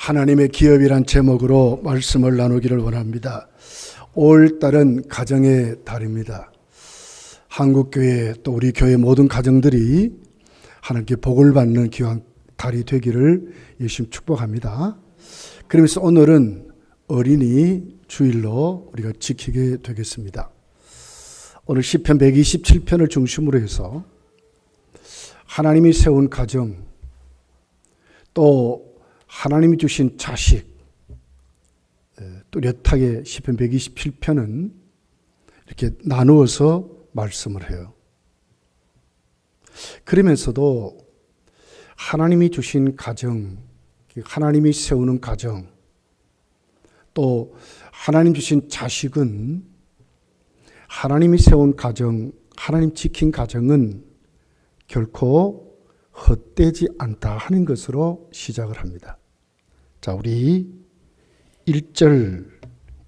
하나님의 기업이란 제목으로 말씀을 나누기를 원합니다. 5월달은 가정의 달입니다. 한국교회 또 우리 교회 모든 가정들이 하나님께 복을 받는 귀한 달이 되기를 예수님 축복합니다. 그러면서 오늘은 어린이 주일로 우리가 지키게 되겠습니다. 오늘 시편 127편을 중심으로 해서 하나님이 세운 가정, 또 하나님이 주신 자식, 뚜렷하게 시편 127편은 이렇게 나누어서 말씀을 해요. 그러면서도 하나님이 주신 가정, 하나님이 세우는 가정, 또 하나님 주신 자식은 하나님이 세운 가정, 하나님 지킨 가정은 결코 헛되지 않다 하는 것으로 시작을 합니다. 자, 우리 1절,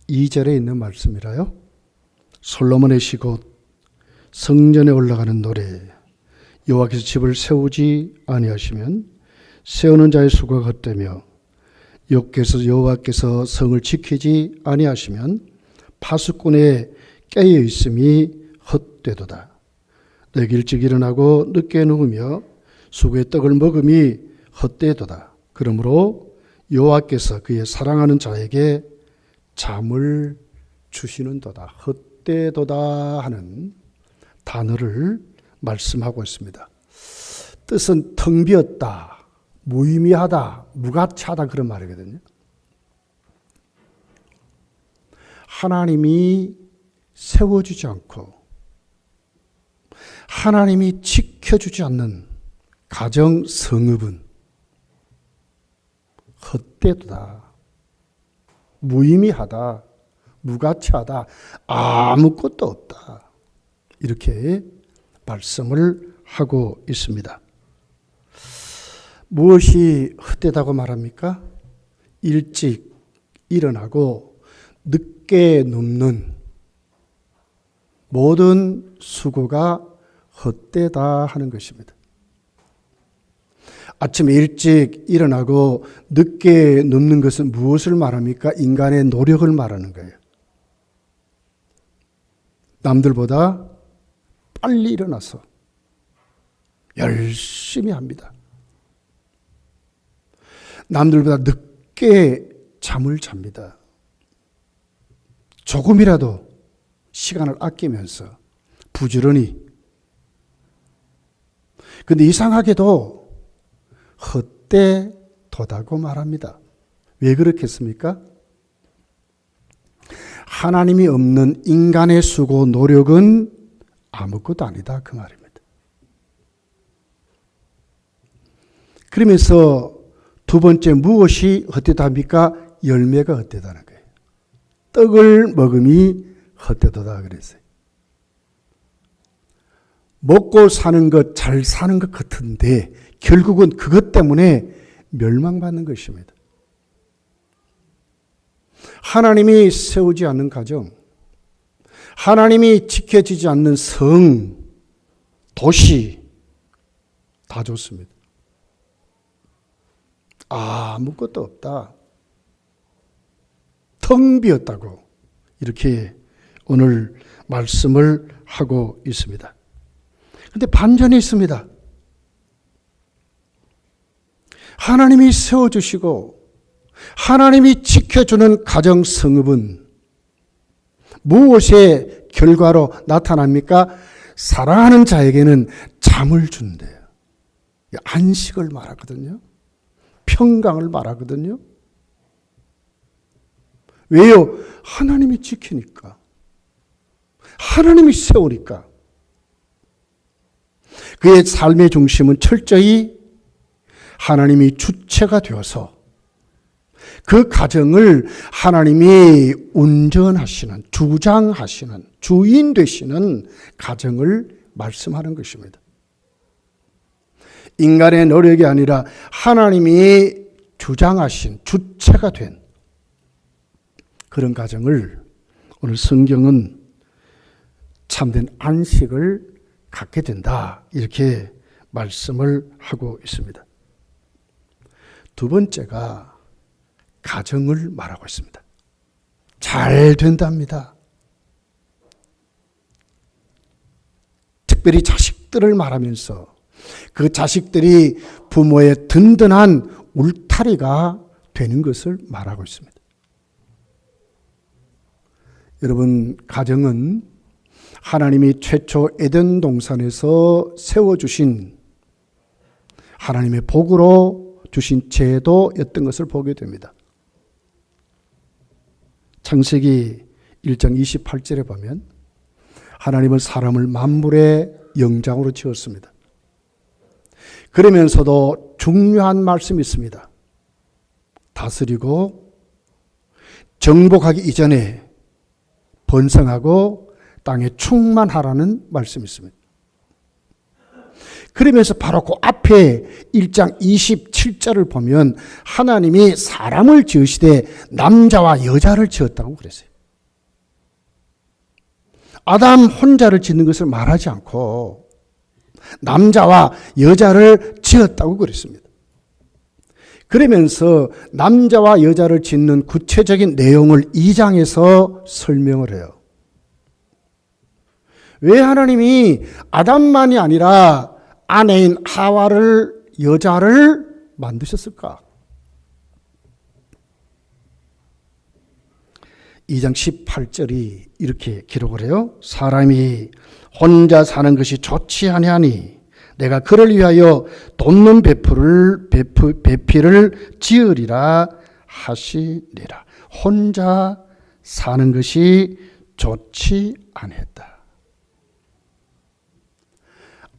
2절에 있는 말씀이라요. 솔로몬의 시곧 성전에 올라가는 노래. 여호와께서 집을 세우지 아니하시면 세우는 자의 수가 헛되며 여호와께서 성을 지키지 아니하시면 파수꾼의 깨어 있음이 헛되도다. 내가 일찍 일어나고 늦게 누우며 수고의 떡을 먹음이 헛되도다. 그러므로 여호와께서 그의 사랑하는 자에게 잠을 주시는도다. 헛되도다 하는 단어를 말씀하고 있습니다. 뜻은 텅 비었다, 무의미하다, 무가치하다 그런 말이거든요. 하나님이 세워주지 않고 하나님이 지켜주지 않는 가정 성읍은 헛되다, 무의미하다, 무가치하다, 아무것도 없다. 이렇게 말씀을 하고 있습니다. 무엇이 헛되다고 말합니까? 일찍 일어나고 늦게 눕는 모든 수고가 헛되다 하는 것입니다. 아침에 일찍 일어나고 늦게 눕는 것은 무엇을 말합니까? 인간의 노력을 말하는 거예요. 남들보다 빨리 일어나서 열심히 합니다. 남들보다 늦게 잠을 잡니다. 조금이라도 시간을 아끼면서 부지런히. 근데 이상하게도 헛되도다고 말합니다. 왜 그렇겠습니까? 하나님이 없는 인간의 수고, 노력은 아무것도 아니다 그 말입니다. 그러면서 두 번째 무엇이 헛되답니까? 열매가 헛되다는 거예요. 떡을 먹음이 헛되도다 그랬어요. 먹고 사는 것, 잘 사는 것 같은데 결국은 그것 때문에 멸망받는 것입니다. 하나님이 세우지 않는 가정, 하나님이 지켜지지 않는 성, 도시 다 좋습니다. 아무것도 없다. 텅 비었다고 이렇게 오늘 말씀을 하고 있습니다. 그런데 반전이 있습니다. 하나님이 세워주시고 하나님이 지켜주는 가정 성읍은 무엇의 결과로 나타납니까? 사랑하는 자에게는 잠을 준대요. 안식을 말하거든요. 평강을 말하거든요. 왜요? 하나님이 지키니까. 하나님이 세우니까. 그의 삶의 중심은 철저히 하나님이 주체가 되어서 그 가정을 하나님이 운전하시는, 주장하시는, 주인 되시는 가정을 말씀하는 것입니다. 인간의 노력이 아니라 하나님이 주장하신, 주체가 된 그런 가정을 오늘 성경은 참된 안식을 갖게 된다. 이렇게 말씀을 하고 있습니다. 두 번째가 가정을 말하고 있습니다. 잘 된답니다. 특별히 자식들을 말하면서 그 자식들이 부모의 든든한 울타리가 되는 것을 말하고 있습니다. 여러분, 가정은 하나님이 최초 에덴 동산에서 세워주신 하나님의 복으로 주신 제도였던 것을 보게 됩니다. 창세기 1장 28절에 보면 하나님은 사람을 만물의 영장으로 지었습니다. 그러면서도 중요한 말씀이 있습니다. 다스리고 정복하기 이전에 번성하고 땅에 충만하라는 말씀이 있습니다. 그러면서 바로 그 앞에 1장 27절을 보면 하나님이 사람을 지으시되 남자와 여자를 지었다고 그랬어요. 아담 혼자를 짓는 것을 말하지 않고 남자와 여자를 지었다고 그랬습니다. 그러면서 남자와 여자를 짓는 구체적인 내용을 2장에서 설명을 해요. 왜 하나님이 아담만이 아니라 아내인 하와를, 여자를 만드셨을까? 2장 18절이 이렇게 기록을 해요. 사람이 혼자 사는 것이 좋지 아니하니 내가 그를 위하여 돕는 배필을 지으리라 하시니라. 혼자 사는 것이 좋지 아니했다.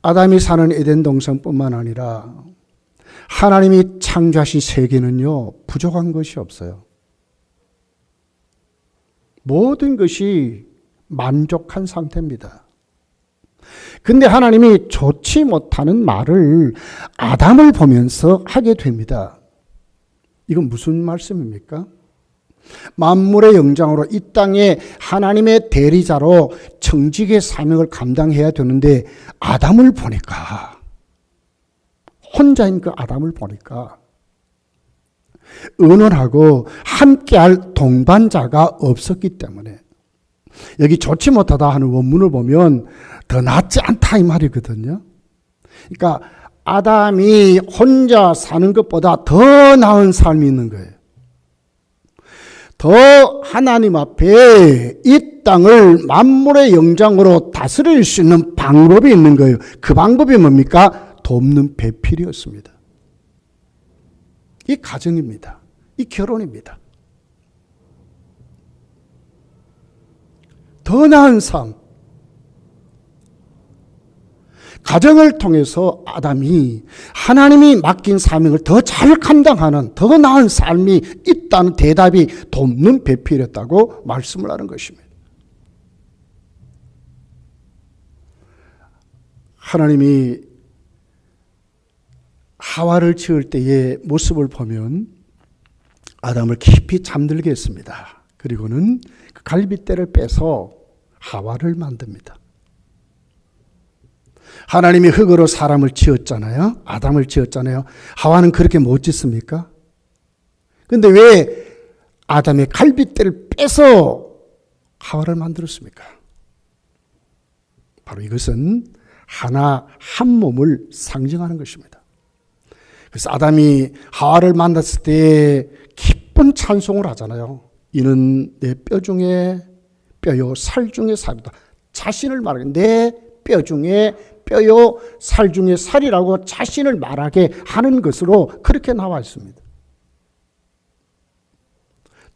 아담이 사는 에덴 동산뿐만 아니라 하나님이 창조하신 세계는요, 부족한 것이 없어요. 모든 것이 만족한 상태입니다. 근데 하나님이 좋지 못하는 말을 아담을 보면서 하게 됩니다. 이건 무슨 말씀입니까? 만물의 영장으로 이 땅에 하나님의 대리자로 청직의 사명을 감당해야 되는데 아담을 보니까, 혼자인 그 아담을 보니까 의논하고 함께할 동반자가 없었기 때문에, 여기 좋지 못하다 하는 원문을 보면 더 낫지 않다 이 말이거든요. 그러니까 아담이 혼자 사는 것보다 더 나은 삶이 있는 거예요. 더 하나님 앞에 이 땅을 만물의 영장으로 다스릴 수 있는 방법이 있는 거예요. 그 방법이 뭡니까? 돕는 배필이었습니다. 이 가정입니다. 이 결혼입니다. 더 나은 삶. 가정을 통해서 아담이 하나님이 맡긴 사명을 더 잘 감당하는 더 나은 삶이 있다는 대답이 돕는 배필이었다고 말씀을 하는 것입니다. 하나님이 하와를 지을 때의 모습을 보면 아담을 깊이 잠들게 했습니다. 그리고는 그 갈빗대를 빼서 하와를 만듭니다. 하나님이 흙으로 사람을 지었잖아요. 아담을 지었잖아요. 하와는 그렇게 못 짓습니까? 근데 왜 아담의 갈빗대를 빼서 하와를 만들었습니까? 바로 이것은 하나 한 몸을 상징하는 것입니다. 그래서 아담이 하와를 만났을 때 기쁜 찬송을 하잖아요. 이는 내 뼈 중에 뼈요 살 중에 살이다. 자신을 말하게 내 뼈 중에 뼈요 살 중에 살이라고 자신을 말하게 하는 것으로 그렇게 나와 있습니다.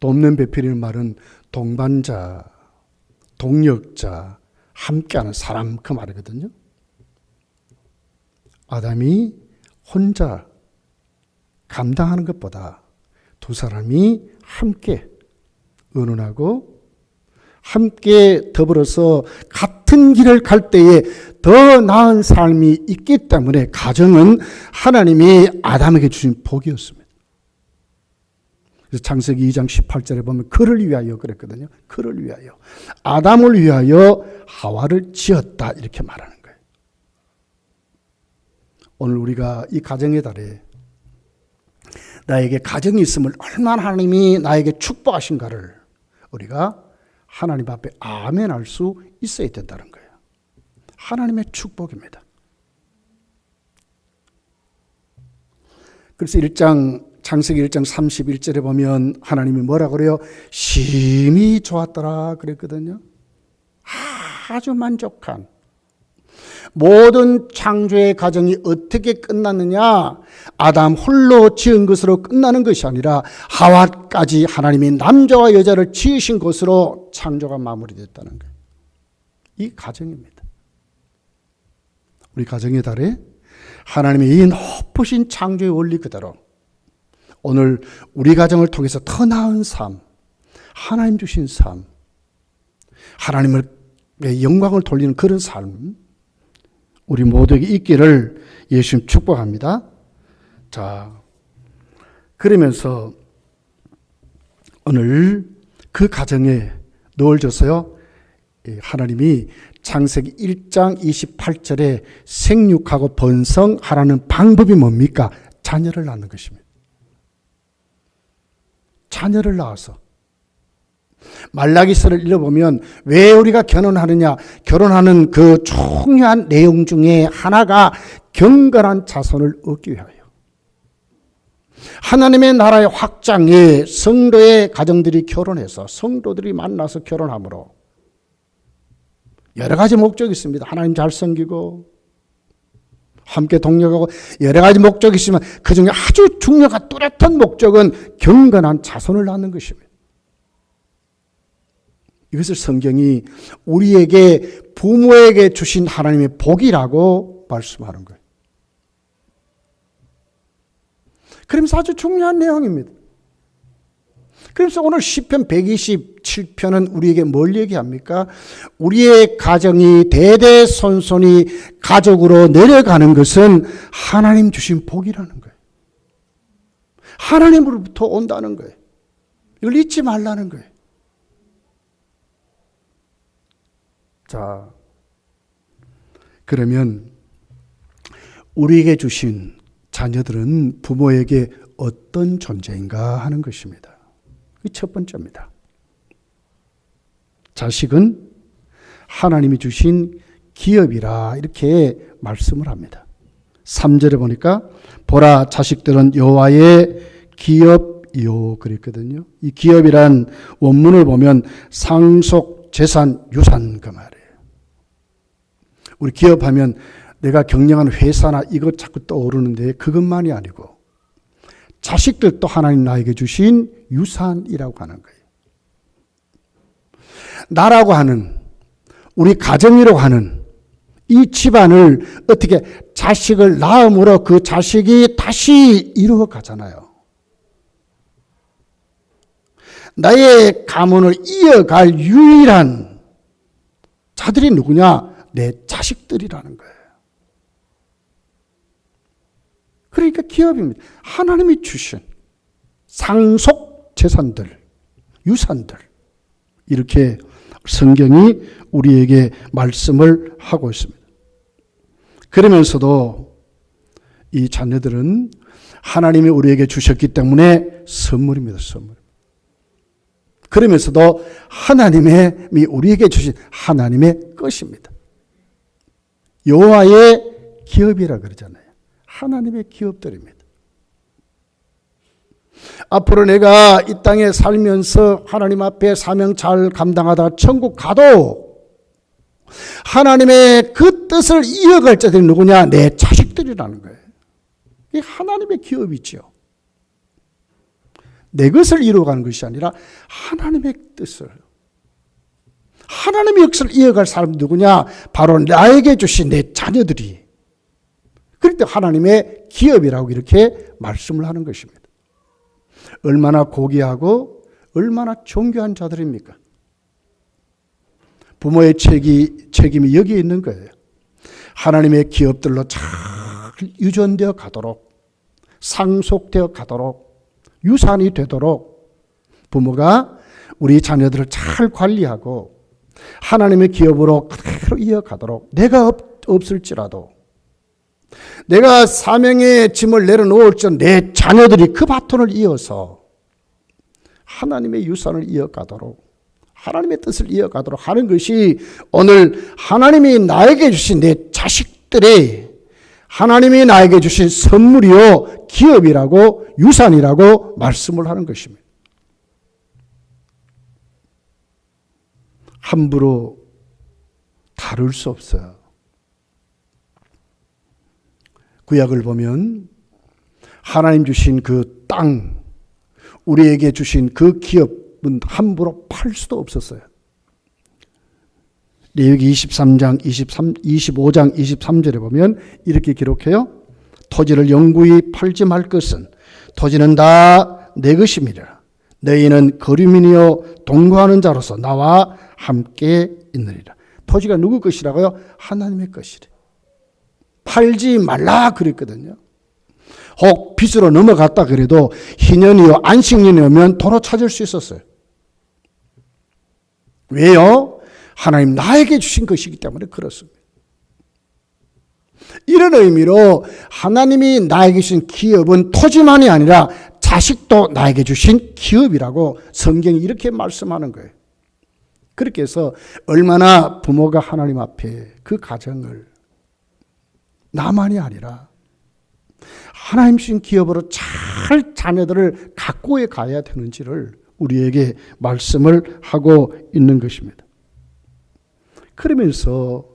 돕는 배필이라는 말은 동반자, 동력자, 함께하는 사람 그 말이거든요. 아담이 혼자 감당하는 것보다 두 사람이 함께 의논하고 함께 더불어서 같은 길을 갈 때에 더 나은 삶이 있기 때문에 가정은 하나님이 아담에게 주신 복이었습니다. 그래서 창세기 2장 18절에 보면 그를 위하여 그랬거든요. 그를 위하여. 아담을 위하여 하와를 지었다 이렇게 말하는 거예요. 오늘 우리가 이 가정의 달에 나에게 가정이 있음을 얼마나 하나님이 나에게 축복하신가를 우리가 하나님 앞에 아멘할 수 있어야 된다는 거예요. 하나님의 축복입니다. 그래서 창세기 1장 31절에 보면 하나님이 뭐라 그래요? 심히 좋았더라 그랬거든요. 아주 만족한. 모든 창조의 과정이 어떻게 끝났느냐? 아담 홀로 지은 것으로 끝나는 것이 아니라 하와까지 하나님이 남자와 여자를 지으신 것으로 창조가 마무리됐다는 거예요. 이 과정입니다. 우리 가정의 달에 하나님의 이 높으신 창조의 원리 그대로 오늘 우리 가정을 통해서 더 나은 삶, 하나님 주신 삶, 하나님의 영광을 돌리는 그런 삶 우리 모두에게 있기를 예수님 축복합니다. 자, 그러면서 오늘 그 가정에 넣어줘서요. 하나님이 창세기 1장 28절에 생육하고 번성하라는 방법이 뭡니까? 자녀를 낳는 것입니다. 자녀를 낳아서. 말라기서를 읽어보면 왜 우리가 결혼하느냐? 결혼하는 그 중요한 내용 중에 하나가 경건한 자손을 얻기 위하여. 하나님의 나라의 확장에 성도의 가정들이 결혼해서 성도들이 만나서 결혼함으로 여러 가지 목적이 있습니다. 하나님 잘 섬기고 함께 동력하고 여러 가지 목적이 있지만 그중에 아주 중요한 뚜렷한 목적은 경건한 자손을 낳는 것입니다. 이것을 성경이 우리에게 부모에게 주신 하나님의 복이라고 말씀하는 거예요. 그러면서 아주 중요한 내용입니다. 그래서 오늘 시편 127편은 우리에게 뭘 얘기합니까? 우리의 가정이 대대손손이 가족으로 내려가는 것은 하나님 주신 복이라는 거예요. 하나님으로부터 온다는 거예요. 이걸 잊지 말라는 거예요. 자, 그러면 우리에게 주신 자녀들은 부모에게 어떤 존재인가 하는 것입니다. 이 첫 번째입니다. 자식은 하나님이 주신 기업이라 이렇게 말씀을 합니다. 3절에 보니까 보라 자식들은 여호와의 기업이요 그랬거든요. 이 기업이란 원문을 보면 상속, 재산, 유산 그 말이에요. 우리 기업하면 내가 경영하는 회사나 이것 자꾸 떠오르는데 그것만이 아니고 자식들도 하나님 나에게 주신 유산이라고 하는 거예요. 나라고 하는 우리 가정이라고 하는 이 집안을 어떻게 자식을 낳음으로 그 자식이 다시 이루어 가잖아요. 나의 가문을 이어갈 유일한 자들이 누구냐? 내 자식들이라는 거예요. 그러니까 기업입니다. 하나님이 주신 상속 재산들, 유산들 이렇게 성경이 우리에게 말씀을 하고 있습니다. 그러면서도 이 자녀들은 하나님이 우리에게 주셨기 때문에 선물입니다. 선물. 그러면서도 하나님이 우리에게 주신 하나님의 것입니다. 여호와의 기업이라 그러잖아요. 하나님의 기업들입니다. 앞으로 내가 이 땅에 살면서 하나님 앞에 사명 잘 감당하다 천국 가도 하나님의 그 뜻을 이어갈 자들이 누구냐? 내 자식들이라는 거예요. 이게 하나님의 기업이죠. 내 것을 이루어가는 것이 아니라 하나님의 뜻을. 하나님의 역사를 이어갈 사람이 누구냐? 바로 나에게 주신 내 자녀들이. 그럴 때 하나님의 기업이라고 이렇게 말씀을 하는 것입니다. 얼마나 고귀하고 얼마나 존귀한 자들입니까? 부모의 책임이 여기에 있는 거예요. 하나님의 기업들로 잘 유전되어 가도록, 상속되어 가도록, 유산이 되도록 부모가 우리 자녀들을 잘 관리하고 하나님의 기업으로 그대로 이어가도록 내가 없을지라도 내가 사명의 짐을 내려놓을 전 내 자녀들이 그 바톤을 이어서 하나님의 유산을 이어가도록, 하나님의 뜻을 이어가도록 하는 것이 오늘 하나님이 나에게 주신 내 자식들의, 하나님이 나에게 주신 선물이요 기업이라고, 유산이라고 말씀을 하는 것입니다. 함부로 다룰 수 없어요. 구약을 보면 하나님 주신 그 땅, 우리에게 주신 그 기업은 함부로 팔 수도 없었어요. 레위기 25장 23절에 보면 이렇게 기록해요. 토지를 영구히 팔지 말 것은 토지는 다 내 것임이라. 너희는 거류민이요 동거하는 자로서 나와 함께 있느니라. 토지가 누구 것이라고요? 하나님의 것이래. 팔지 말라 그랬거든요. 혹 빚으로 넘어갔다 그래도 희년이요 안식년이 오면 도로 찾을 수 있었어요. 왜요? 하나님 나에게 주신 것이기 때문에 그렇습니다. 이런 의미로 하나님이 나에게 주신 기업은 토지만이 아니라 자식도 나에게 주신 기업이라고 성경이 이렇게 말씀하는 거예요. 그렇게 해서 얼마나 부모가 하나님 앞에 그 가정을 나만이 아니라 하나님 주신 기업으로 잘 자녀들을 갖고 가야 되는지를 우리에게 말씀을 하고 있는 것입니다. 그러면서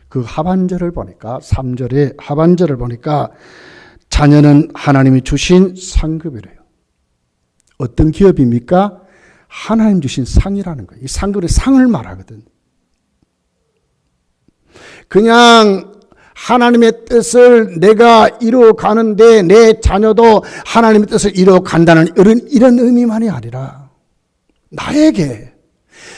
그 하반절을 보니까 3절의 하반절을 보니까 자녀는 하나님이 주신 상급이래요. 어떤 기업입니까? 하나님 주신 상이라는 거예요. 이 상급의 상을 말하거든. 그냥 하나님의 뜻을 내가 이루어가는데 내 자녀도 하나님의 뜻을 이루어간다는 이런 의미만이 아니라 나에게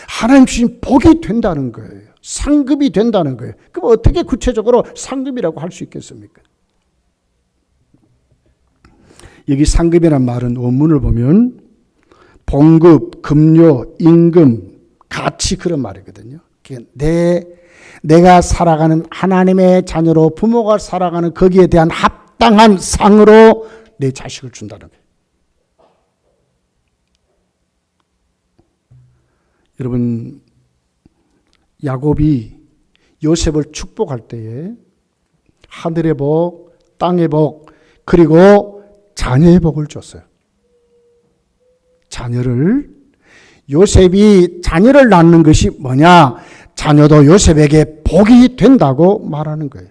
하나님 주신 복이 된다는 거예요. 상급이 된다는 거예요. 그럼 어떻게 구체적으로 상급이라고 할 수 있겠습니까? 여기 상급이라는 말은 원문을 보면 봉급, 급료, 임금, 가치 그런 말이거든요. 내가 살아가는 하나님의 자녀로 부모가 살아가는 거기에 대한 합당한 상으로 내 자식을 준다는 거예요. 여러분, 야곱이 요셉을 축복할 때에 하늘의 복, 땅의 복, 그리고 자녀의 복을 줬어요. 요셉이 자녀를 낳는 것이 뭐냐? 자녀도 요셉에게 복이 된다고 말하는 거예요.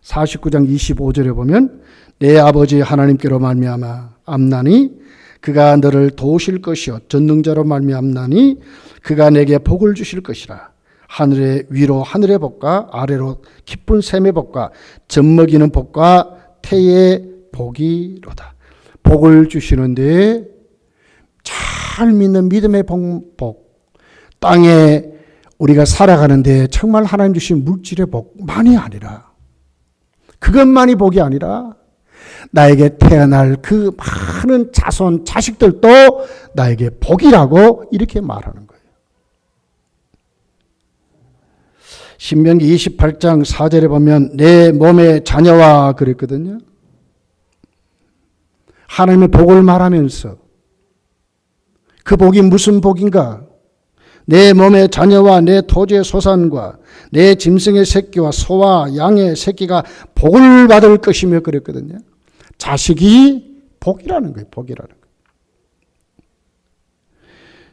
49장 25절에 보면 내 아버지 하나님께로 말미암아 암나니 그가 너를 도우실 것이요 전능자로 말미암나니 그가 내게 복을 주실 것이라. 하늘의 위로 하늘의 복과 아래로 깊은 샘의 복과 젖먹이는 복과 태의 복이로다. 복을 주시는데 잘 믿는 믿음의 복, 땅에 우리가 살아가는데 정말 하나님 주신 물질의 복만이 아니라, 그것만이 복이 아니라 나에게 태어날 그 많은 자손, 자식들도 나에게 복이라고 이렇게 말하는 거예요. 신명기 28장 4절에 보면 내 몸의 자녀와 그랬거든요. 하나님의 복을 말하면서 그 복이 무슨 복인가? 내 몸의 자녀와 내 토지의 소산과 내 짐승의 새끼와 소와 양의 새끼가 복을 받을 것이며 그랬거든요. 자식이 복이라는 거예요. 복이라는 거예요.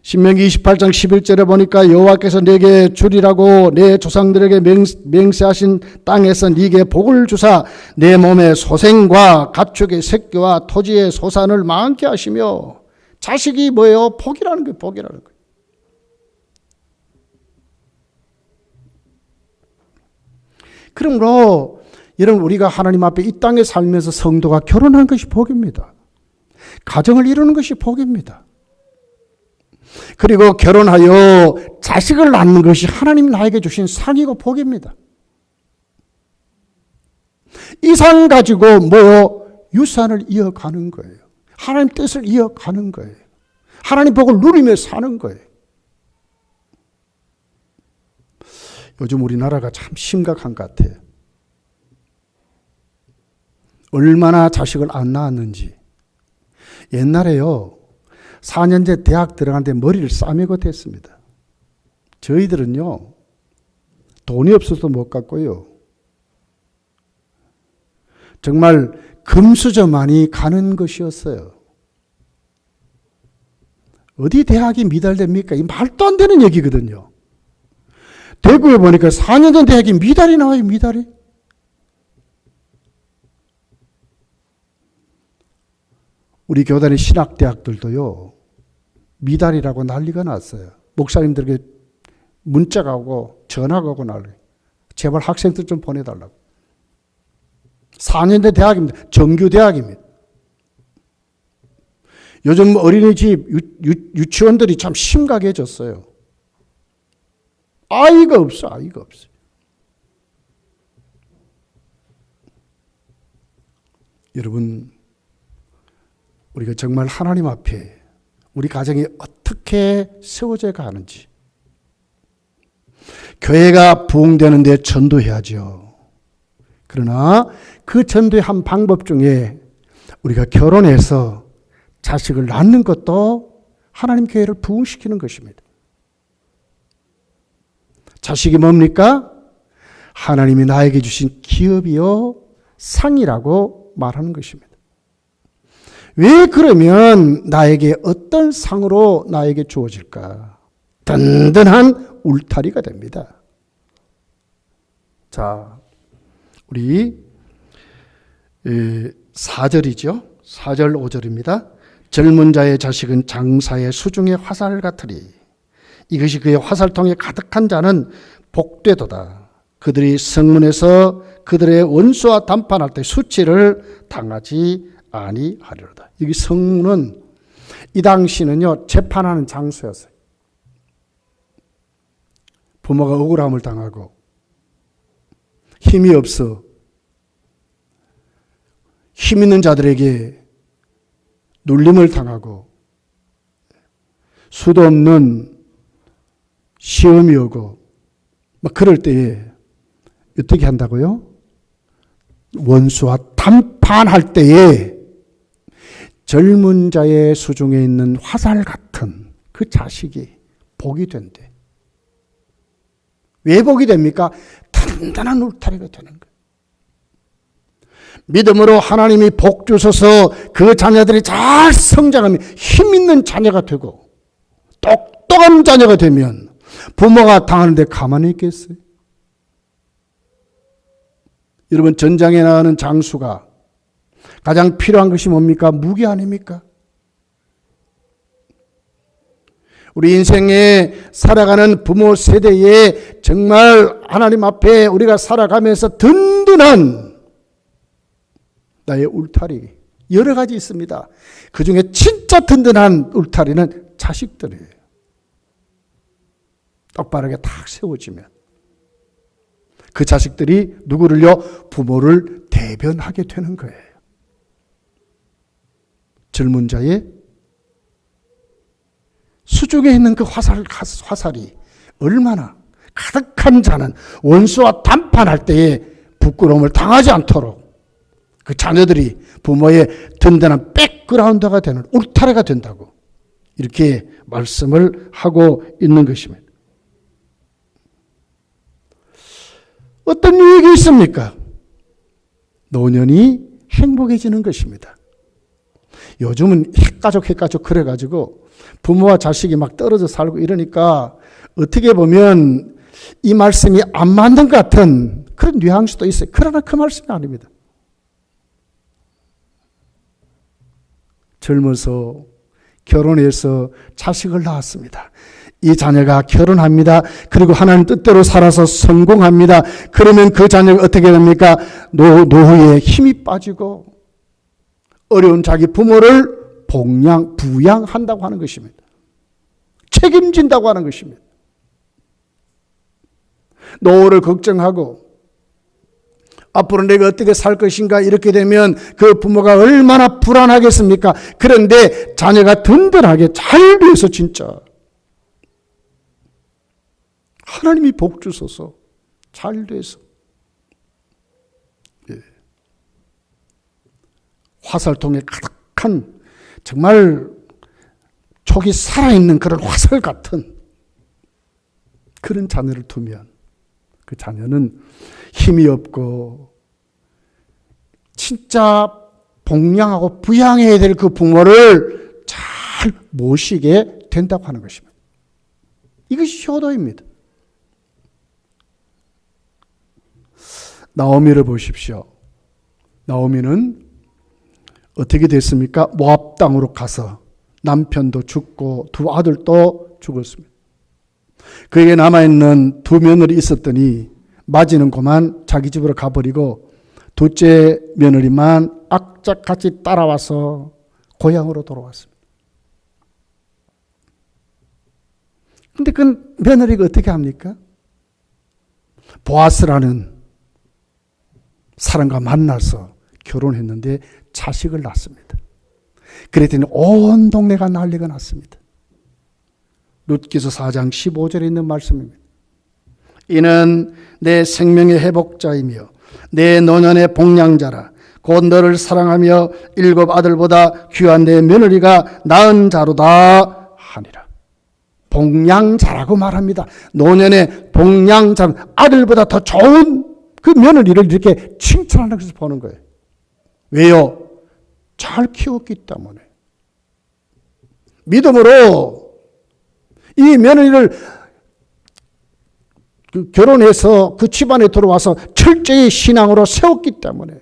신명기 28장 11절에 보니까 여호와께서 내게 주리라고 내 조상들에게 맹세하신 땅에서 네게 복을 주사 내 몸의 소생과 가축의 새끼와 토지의 소산을 많게 하시며, 자식이 뭐예요? 복이라는 거예요. 복이라는 거예요. 그러므로 여러분, 우리가 하나님 앞에 이 땅에 살면서 성도가 결혼하는 것이 복입니다. 가정을 이루는 것이 복입니다. 그리고 결혼하여 자식을 낳는 것이 하나님 나에게 주신 상이고 복입니다. 이 상 가지고 뭐요? 유산을 이어가는 거예요. 하나님 뜻을 이어가는 거예요. 하나님 복을 누리며 사는 거예요. 요즘 우리나라가 참 심각한 것 같아요. 얼마나 자식을 안 낳았는지. 옛날에요, 4년제 대학 들어가는데 머리를 싸매고 됐습니다. 저희들은요, 돈이 없어서 못 갔고요. 정말 금수저만이 가는 것이었어요. 어디 대학이 미달됩니까? 이 말도 안 되는 얘기거든요. 대구에 보니까 4년 전 대학이 미달이 나와요, 미달이. 우리 교단의 신학대학들도요, 미달이라고 난리가 났어요. 목사님들에게 문자가 오고 전화가 오고 난리. 제발 학생들 좀 보내달라고. 4년제 대학입니다. 정규대학입니다. 요즘 어린이집 유치원들이 참 심각해졌어요. 아이가 없어, 아이가 없어. 여러분, 우리가 정말 하나님 앞에 우리 가정이 어떻게 세워져 가는지, 교회가 부흥되는 데 전도해야죠. 그러나 그 전도의 한 방법 중에 우리가 결혼해서 자식을 낳는 것도 하나님 교회를 부흥시키는 것입니다. 자식이 뭡니까? 하나님이 나에게 주신 기업이요 상이라고 말하는 것입니다. 왜 그러면 나에게 어떤 상으로 나에게 주어질까? 든든한 울타리가 됩니다. 자, 우리 4절이죠. 4절 5절입니다. 젊은 자의 자식은 장사의 수중의 화살 같으리. 이것이 그의 화살통에 가득한 자는 복되도다. 그들이 성문에서 그들의 원수와 담판할 때 수치를 당하지 아니하리로다. 여기 성문은 이 당시는요, 재판하는 장소였어요. 부모가 억울함을 당하고 힘이 없어 힘 있는 자들에게 눌림을 당하고 수도 없는 시험이 오고 막 그럴 때에 어떻게 한다고요? 원수와 담판할 때에 젊은 자의 수중에 있는 화살 같은 그 자식이 복이 된대. 왜 복이 됩니까? 든든한 울타리가 되는 거예요. 믿음으로 하나님이 복 주셔서 그 자녀들이 잘 성장하면 힘 있는 자녀가 되고 똑똑한 자녀가 되면 부모가 당하는데 가만히 있겠어요? 여러분, 전장에 나가는 장수가 가장 필요한 것이 뭡니까? 무기 아닙니까? 우리 인생에 살아가는 부모 세대에 정말 하나님 앞에 우리가 살아가면서 든든한 나의 울타리 여러 가지 있습니다. 그 중에 진짜 든든한 울타리는 자식들이에요. 똑바르게 탁 세워지면 그 자식들이 누구를요? 부모를 대변하게 되는 거예요. 젊은 자의 수중에 있는 그 화살이 얼마나 가득한 자는 원수와 담판할 때에 부끄러움을 당하지 않도록 그 자녀들이 부모의 든든한 백그라운드가 되는 울타리가 된다고 이렇게 말씀을 하고 있는 것입니다. 어떤 유익이 있습니까? 노년이 행복해지는 것입니다. 요즘은 핵가족 그래가지고 부모와 자식이 막 떨어져 살고 이러니까 어떻게 보면 이 말씀이 안 맞는 것 같은 그런 뉘앙스도 있어요. 그러나 그 말씀이 아닙니다. 젊어서 결혼해서 자식을 낳았습니다. 이 자녀가 결혼합니다. 그리고 하나님 뜻대로 살아서 성공합니다. 그러면 그 자녀가 어떻게 됩니까? 노후에 힘이 빠지고 어려운 자기 부모를 부양한다고 하는 것입니다. 책임진다고 하는 것입니다. 노후를 걱정하고 앞으로 내가 어떻게 살 것인가 이렇게 되면 그 부모가 얼마나 불안하겠습니까? 그런데 자녀가 든든하게 잘 돼서 진짜 하나님이 복 주셔서 잘 돼서 화살통에 가득한 정말 촉이 살아있는 그런 화살 같은 그런 자녀를 두면 그 자녀는 힘이 없고 진짜 봉양하고 부양해야 될 그 부모를 잘 모시게 된다고 하는 것입니다. 이것이 효도입니다. 나오미를 보십시오. 나오미는 어떻게 됐습니까? 모압 땅으로 가서 남편도 죽고 두 아들도 죽었습니다. 그에게 남아있는 두 며느리 있었더니 맞이는 그만 자기 집으로 가버리고 둘째 며느리만 악착같이 따라와서 고향으로 돌아왔습니다. 근데 그 며느리가 어떻게 합니까? 보아스라는 사람과 만나서 결혼했는데 자식을 낳습니다. 그랬더니 온 동네가 난리가 났습니다. 룻기서 4장 15절에 있는 말씀입니다. 이는 내 생명의 회복자이며 내 노년의 복량자라. 곧 너를 사랑하며 7 아들보다 귀한 내 며느리가 낳은 자로다 하니라. 복량자라고 말합니다. 노년의 복량자, 아들보다 더 좋은 그 며느리를 이렇게 칭찬하는 것을 보는 거예요. 왜요? 잘 키웠기 때문에. 믿음으로 이 며느리를 결혼해서 그 집안에 들어와서 철저히 신앙으로 세웠기 때문에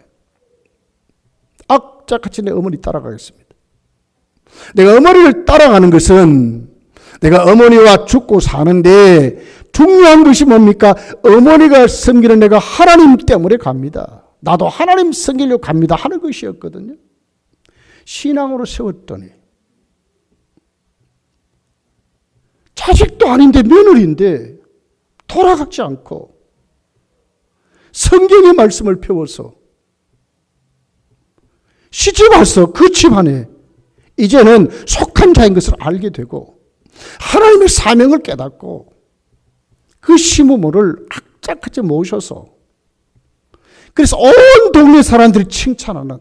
악착같이 내 어머니 따라가겠습니다. 내가 어머니를 따라가는 것은 내가 어머니와 죽고 사는데 중요한 것이 뭡니까? 어머니가 섬기는 내가 하나님 때문에 갑니다. 나도 하나님 섬기려고 갑니다 하는 것이었거든요. 신앙으로 세웠더니 자식도 아닌데 며느리인데 돌아가지 않고 성경의 말씀을 배워서 시집와서 그 집안에 이제는 속한 자인 것을 알게 되고 하나님의 사명을 깨닫고 그 시부모를 악착같이 모셔서 그래서 온 동네 사람들이 칭찬하는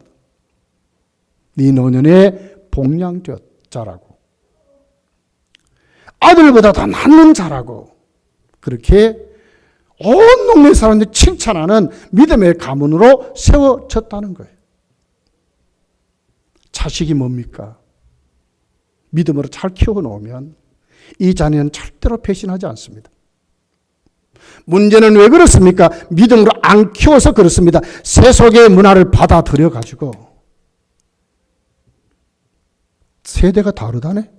네 노년에 복량자라고 아들보다 더 낫는 자라고 그렇게 온 동네 사람들이 칭찬하는 믿음의 가문으로 세워졌다는 거예요. 자식이 뭡니까? 믿음으로 잘 키워놓으면 이 자녀는 절대로 배신하지 않습니다. 문제는 왜 그렇습니까? 믿음으로 안 키워서 그렇습니다. 세속의 문화를 받아들여 가지고 세대가 다르다네.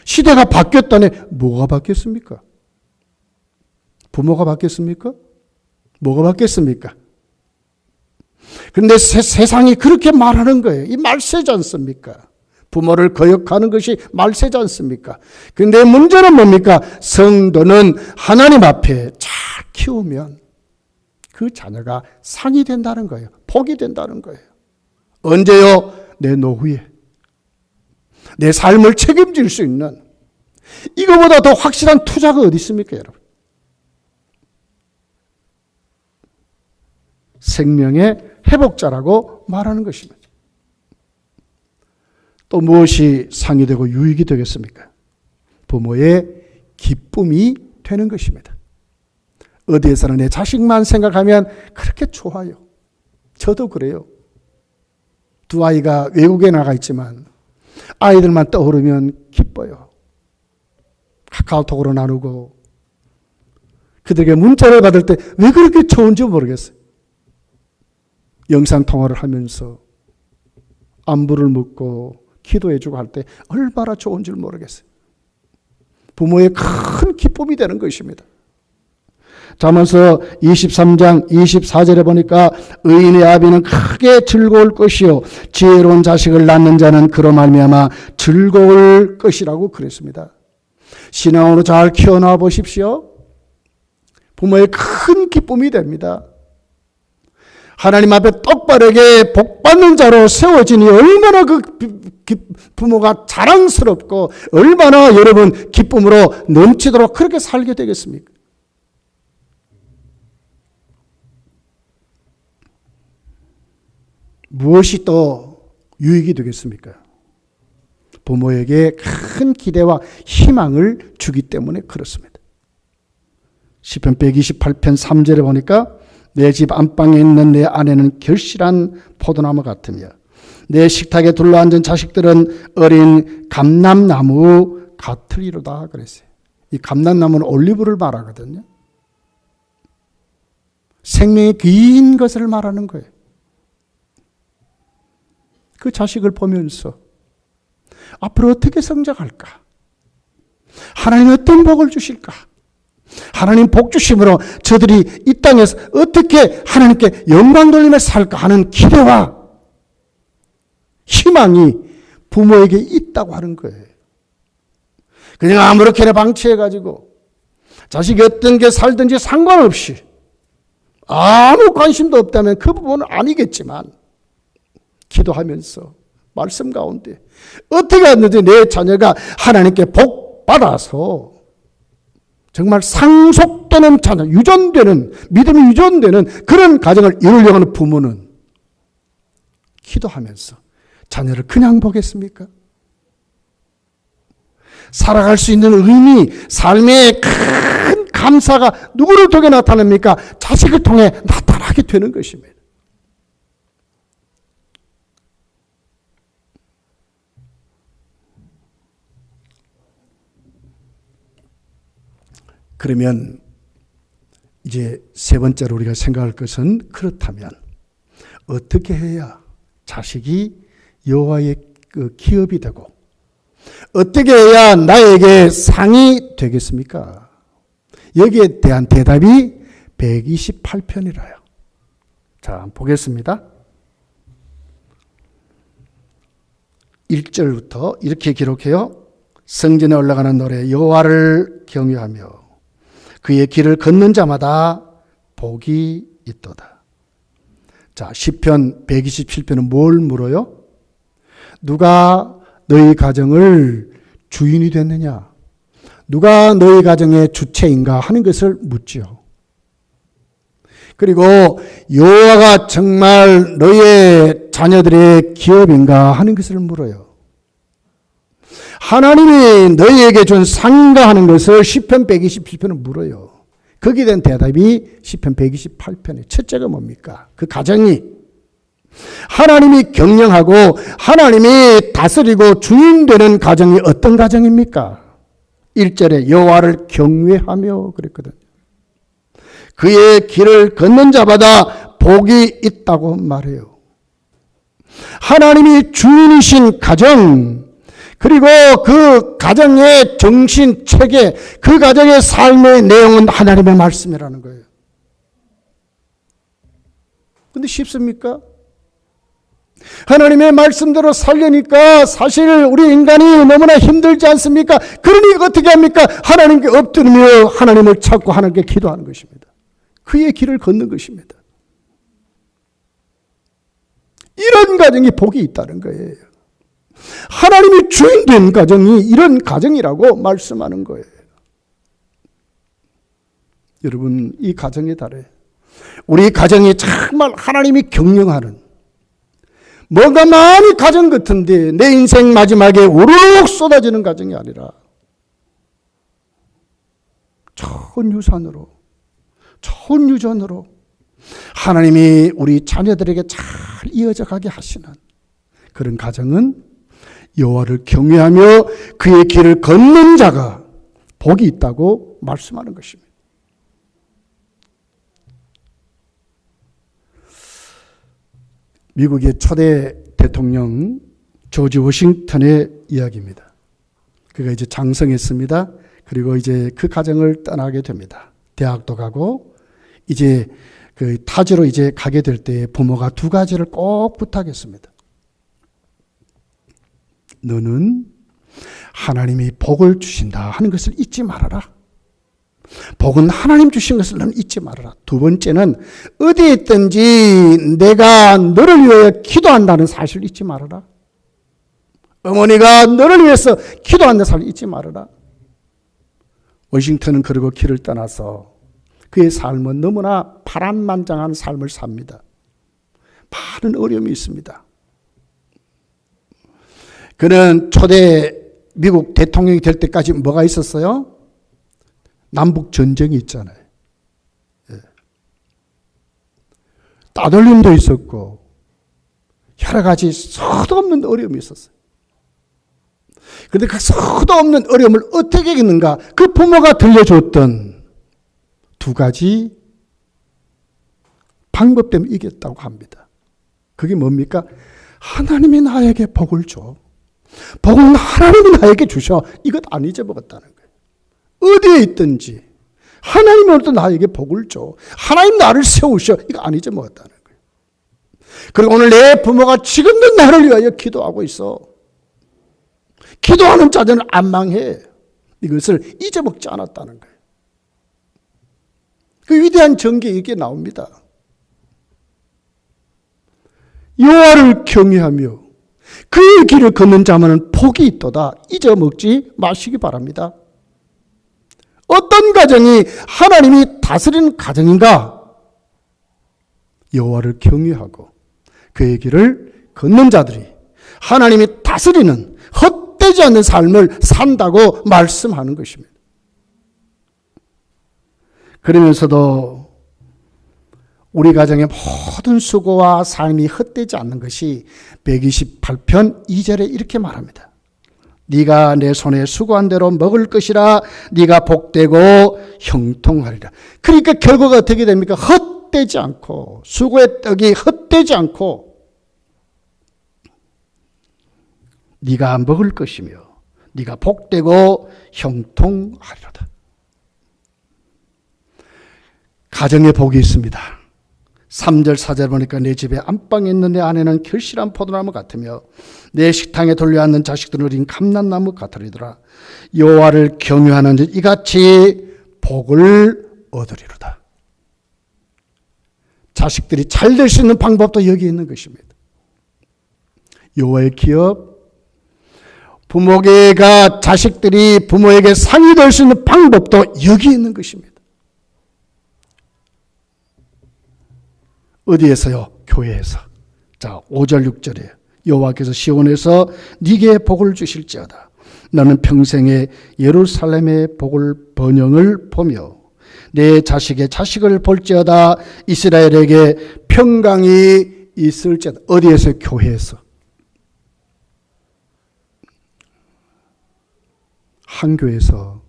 시대가 바뀌었다네. 뭐가 바뀌었습니까? 부모가 바뀌었습니까? 뭐가 바뀌었습니까? 그런데 세상이 그렇게 말하는 거예요. 이 말세지 않습니까? 부모를 거역하는 것이 말세지 않습니까? 그런데 문제는 뭡니까? 성도는 하나님 앞에 잘 키우면 그 자녀가 상이 된다는 거예요. 복이 된다는 거예요. 언제요? 내 노후에. 내 삶을 책임질 수 있는 이거보다 더 확실한 투자가 어디 있습니까, 여러분? 생명의 회복자라고 말하는 것입니다. 또 무엇이 상이 되고 유익이 되겠습니까? 부모의 기쁨이 되는 것입니다. 어디에서는 내 자식만 생각하면 그렇게 좋아요. 저도 그래요. 두 아이가 외국에 나가 있지만 아이들만 떠오르면 기뻐요. 카카오톡으로 나누고 그들에게 문자를 받을 때 왜 그렇게 좋은지 모르겠어요. 영상통화를 하면서 안부를 묻고 기도해주고 할 때 얼마나 좋은 줄 모르겠어요. 부모의 큰 기쁨이 되는 것입니다. 잠언서 23장 24절에 보니까 의인의 아비는 크게 즐거울 것이요 지혜로운 자식을 낳는 자는 그로 말미암아 즐거울 것이라고 그랬습니다. 신앙으로 잘 키워놔 보십시오. 부모의 큰 기쁨이 됩니다. 하나님 앞에 똑바르게 복받는 자로 세워지니 얼마나 그 부모가 자랑스럽고 얼마나 여러분 기쁨으로 넘치도록 그렇게 살게 되겠습니까? 무엇이 또 유익이 되겠습니까? 부모에게 큰 기대와 희망을 주기 때문에 그렇습니다. 시편 128편 3절에 보니까 내 집 안방에 있는 내 아내는 결실한 포도나무 같으며 내 식탁에 둘러앉은 자식들은 어린 감람나무 같으리로다 그랬어요. 이 감람나무는 올리브를 말하거든요. 생명이 긴 것을 말하는 거예요. 그 자식을 보면서 앞으로 어떻게 성장할까? 하나님 어떤 복을 주실까? 하나님 복 주심으로 저들이 이 땅에서 어떻게 하나님께 영광 돌리며 살까 하는 기대와 희망이 부모에게 있다고 하는 거예요. 그냥 아무렇게나 방치해가지고 자식이 어떤 게 살든지 상관없이 아무 관심도 없다면 그 부분은 아니겠지만 기도하면서 말씀 가운데 어떻게 하든지 내 자녀가 하나님께 복 받아서 정말 상속되는 자녀, 유전되는, 믿음이 유전되는 그런 가정을 이루려고 하는 부모는 기도하면서 자녀를 그냥 보겠습니까? 살아갈 수 있는 의미, 삶의 큰 감사가 누구를 통해 나타납니까? 자식을 통해 나타나게 되는 것입니다. 그러면 이제 세 번째로 우리가 생각할 것은 그렇다면 어떻게 해야 자식이 여호와의 그 기업이 되고 어떻게 해야 나에게 상이 되겠습니까? 여기에 대한 대답이 128편이라요. 자, 보겠습니다. 1절부터 이렇게 기록해요. 성전에 올라가는 노래 여호와를 경외하며 그의 길을 걷는 자마다 복이 있도다. 자, 시편 127편은 뭘 물어요? 누가 너희 가정을 주인이 됐느냐? 누가 너희 가정의 주체인가 하는 것을 묻지요. 그리고 여호와가 정말 너희의 자녀들의 기업인가 하는 것을 물어요. 하나님이 너희에게 준 상인가 하는 것을 시편 127편은 물어요. 거기에 대한 대답이 시편 128편의 첫째가 뭡니까? 그 가정이 하나님이 경영하고 하나님이 다스리고 주인되는 가정이 어떤 가정입니까? 1절에 여호와를 경외하며 그랬거든요. 그의 길을 걷는 자마다 복이 있다고 말해요. 하나님이 주인이신 가정, 그리고 그 가정의 정신, 체계, 그 가정의 삶의 내용은 하나님의 말씀이라는 거예요. 근데 쉽습니까? 하나님의 말씀대로 살려니까 사실 우리 인간이 너무나 힘들지 않습니까? 그러니 어떻게 합니까? 하나님께 엎드리며 하나님을 찾고 하나님께 기도하는 것입니다. 그의 길을 걷는 것입니다. 이런 가정이 복이 있다는 거예요. 하나님이 주인된 가정이 이런 가정이라고 말씀하는 거예요. 여러분, 이 가정의 달에 우리 가정이 정말 하나님이 경영하는 뭔가 많이 가정 같은데 내 인생 마지막에 우르륵 쏟아지는 가정이 아니라 좋은 유산으로, 좋은 유전으로 하나님이 우리 자녀들에게 잘 이어져 가게 하시는 그런 가정은 여호와를 경외하며 그의 길을 걷는 자가 복이 있다고 말씀하는 것입니다. 미국의 초대 대통령 조지 워싱턴의 이야기입니다. 그가 이제 장성했습니다. 그리고 이제 그 가정을 떠나게 됩니다. 대학도 가고 이제 그 타지로 이제 가게 될 때 부모가 두 가지를 꼭 부탁했습니다. 너는 하나님이 복을 주신다 하는 것을 잊지 말아라. 복은 하나님 주신 것을 너는 잊지 말아라. 두 번째는 어디에 있든지 내가 너를 위해 기도한다는 사실을 잊지 말아라. 어머니가 너를 위해서 기도한다는 사실을 잊지 말아라. 워싱턴은 그리고 길을 떠나서 그의 삶은 너무나 파란만장한 삶을 삽니다. 많은 어려움이 있습니다. 그는 초대 미국 대통령이 될 때까지 뭐가 있었어요? 남북 전쟁이 있잖아요. 따돌림도 있었고 여러 가지 수도 없는 어려움이 있었어요. 그런데 그 수도 없는 어려움을 어떻게 이기는가? 그 부모가 들려줬던 두 가지 방법 때문에 이겼다고 합니다. 그게 뭡니까? 하나님이 나에게 복을 줘. 복은 하나님이 나에게 주셔. 이것 안 잊어먹었다는 거예요. 어디에 있든지 하나님으로부터 나에게 복을 줘. 하나님 나를 세우셔. 이거 안 잊어먹었다는 거예요. 그리고 오늘 내 부모가 지금도 나를 위하여 기도하고 있어. 기도하는 자들은 안 망해. 이것을 잊어먹지 않았다는 거예요. 그 위대한 전개 이게 나옵니다. 여호와를 경외하며 그의 길을 걷는 자만은 복이 있도다. 잊어먹지 마시기 바랍니다. 어떤 가정이 하나님이 다스리는 가정인가? 여호와를 경외하고 그의 길을 걷는 자들이 하나님이 다스리는 헛되지 않는 삶을 산다고 말씀하는 것입니다. 그러면서도 우리 가정의 모든 수고와 삶이 헛되지 않는 것이 128편 2절에 이렇게 말합니다. 네가 내 손에 수고한 대로 먹을 것이라. 네가 복되고 형통하리라. 그러니까 결과가 어떻게 됩니까? 헛되지 않고 수고의 떡이 헛되지 않고 네가 먹을 것이며 네가 복되고 형통하리로다. 가정에 복이 있습니다. 3절 4절 보니까 내 집에 안방에 있는 내 아내는 결실한 포도나무 같으며 내 식탁에 돌려앉는 자식들은 어린 감람나무 같으리더라. 여호와를 경외하는 자 이같이 복을 얻으리로다. 자식들이 잘 될 수 있는 방법도 여기 있는 것입니다. 여호와의 기업, 부모가 자식들이 부모에게 상이 될 수 있는 방법도 여기 있는 것입니다. 어디에서요? 교회에서. 자, 5절 6절에 여호와께서 시온에서 네게 복을 주실지어다. 너는 평생에 예루살렘의 복을 번영을 보며 내 자식의 자식을 볼지어다. 이스라엘에게 평강이 있을지어다. 어디에서? 교회에서. 한 교회에서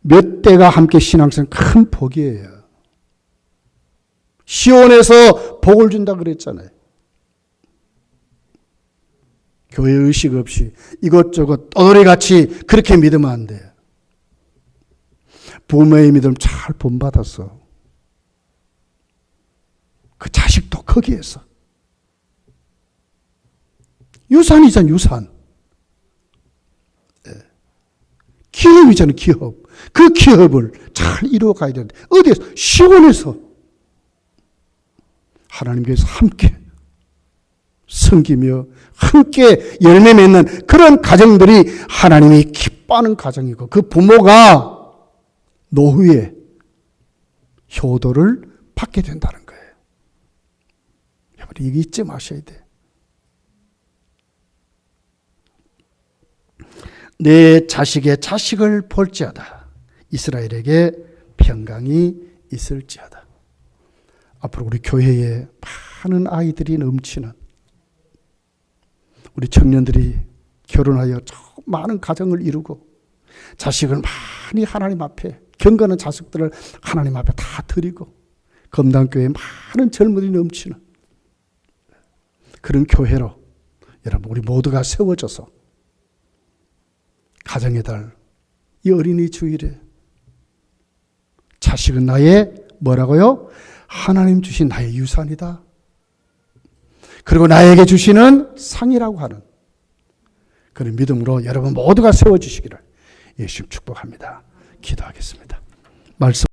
몇 대가 함께 신앙생활 큰 복이에요. 시온에서 복을 준다 그랬잖아요. 교회 의식 없이 이것저것 떠돌이같이 그렇게 믿으면 안 돼요. 부모의 믿음 잘 본받았어. 그 자식도 거기에서. 유산이잖아, 유산. 기업이잖아요, 기업. 그 기업을 잘 이루어가야 되는데 어디에서? 시온에서. 하나님께서 함께 섬기며 함께 열매 맺는 그런 가정들이 하나님이 기뻐하는 가정이고 그 부모가 노후에 효도를 받게 된다는 거예요. 여러분 이거 잊지 마셔야 돼. 내 자식의 자식을 볼지어다. 이스라엘에게 평강이 있을지어다. 앞으로 우리 교회에 많은 아이들이 넘치는 우리 청년들이 결혼하여 많은 가정을 이루고 자식을 많이 하나님 앞에 경건한 자식들을 하나님 앞에 다 드리고 검단교회에 많은 젊은이들이 넘치는 그런 교회로 여러분 우리 모두가 세워져서 가정의 달 이 어린이 주일에 자식은 나의 뭐라고요? 하나님 주신 나의 유산이다. 그리고 나에게 주시는 상이라고 하는 그런 믿음으로 여러분 모두가 세워지시기를 예수 축복합니다. 기도하겠습니다. 말씀